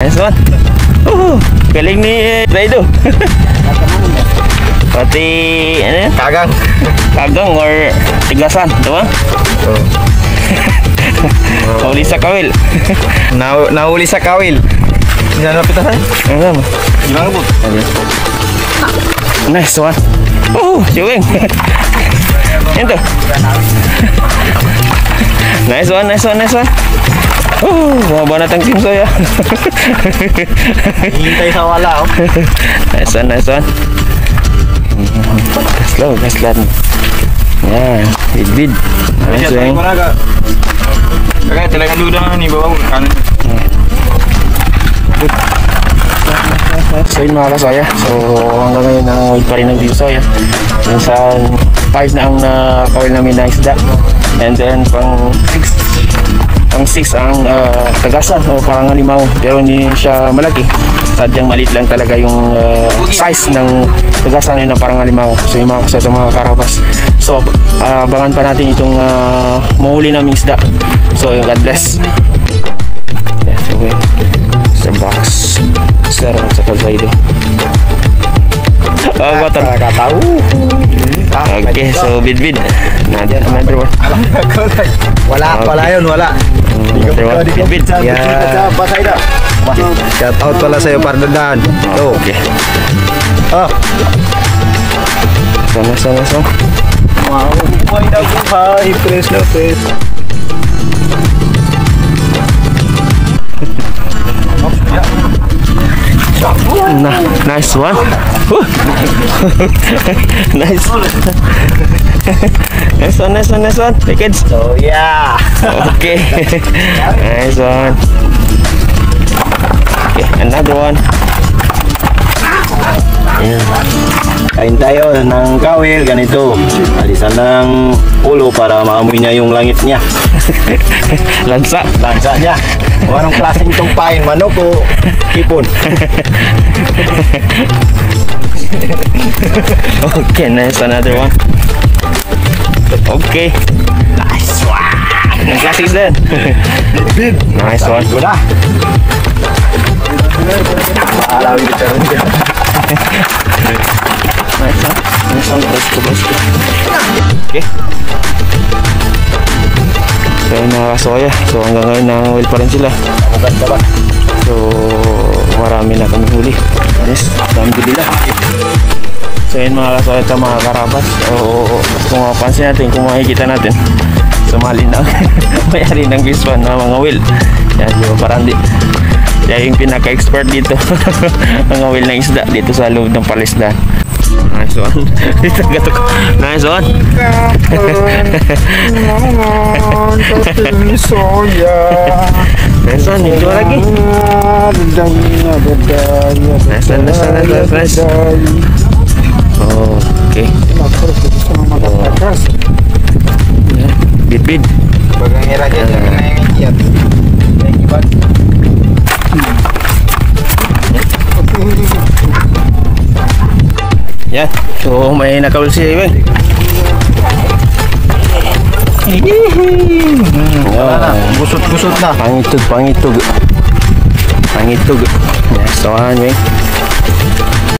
Nice one. Galing ni Raido. Pati ano yan? Kagang or tigasan, diba? Nahuli sa kawil. Nahuli sa kawil. Jangan pitasan. Ano? Gimana, Bu? Nice one. Chewing. Ito. Nice one. Bumaba na tang Team Soya. Hintay sa wala, oh. Nice one. Gaslan. Yan, bid. Nice one. Kakak, talagang dulu dah ni bawah kanan. So yun mga kasoya, so hanggang ngayon nangangulit pa rin ng Team Soya. Minsan 5 na ang nakawil namin na isda, and then pang 6 ang tagasan o parang alimaw, pero hindi siya malaki, sadyang maliit lang talaga yung size ng tagasan yun na parang alimaw. So yung mga kasoya sa mga karabas, so abangan pa natin itong mahuli naming isda. So God bless. Yeah, so sa box sarang sa kalsaido. Water. Tahu. Okay, so bid. Another one. Wala yun. Another one. Bid. Ya. Shout out pala sa'yo, Pardadan. Okay. Sama. Wow. Press na press. Nice one. Nice one. Hey kids. So yeah. Okay. Nice one. Okay, another one. Yeah. Kain tayo ng kawil, ganito. Alisan ng ulo para maamoy niya yung langit niya. Lansa niya. O anong klaseng itong pain? Manok o hipon? Okay, nice. Another one. Okay. Nice one. Ang classics din. Nice one. Udah. Alawin kita. Nice one. Basko. Okay. So yun mga kasoya, so hanggang ngayon nangangulit pa rin sila. So marami na kami huli. Yes, alhamdulillah. So yun mga kasoya at mga karabas, so kung mapansin natin, kung makikita natin, sumali na may-ari ng fish pan na mga will. Yan, di ba, parang siya yung pinaka-expert dito. Mga will ng isda dito sa loob ng palisdan. Nice one. Nice one. Nice one. Ito lagi. Nice. Okay. Bid. Bagang era aja kena yang kiat. Yang kibat. Yan, so may nakawil si Iwan. Busut na. Pangitug. Yes, so Iwan.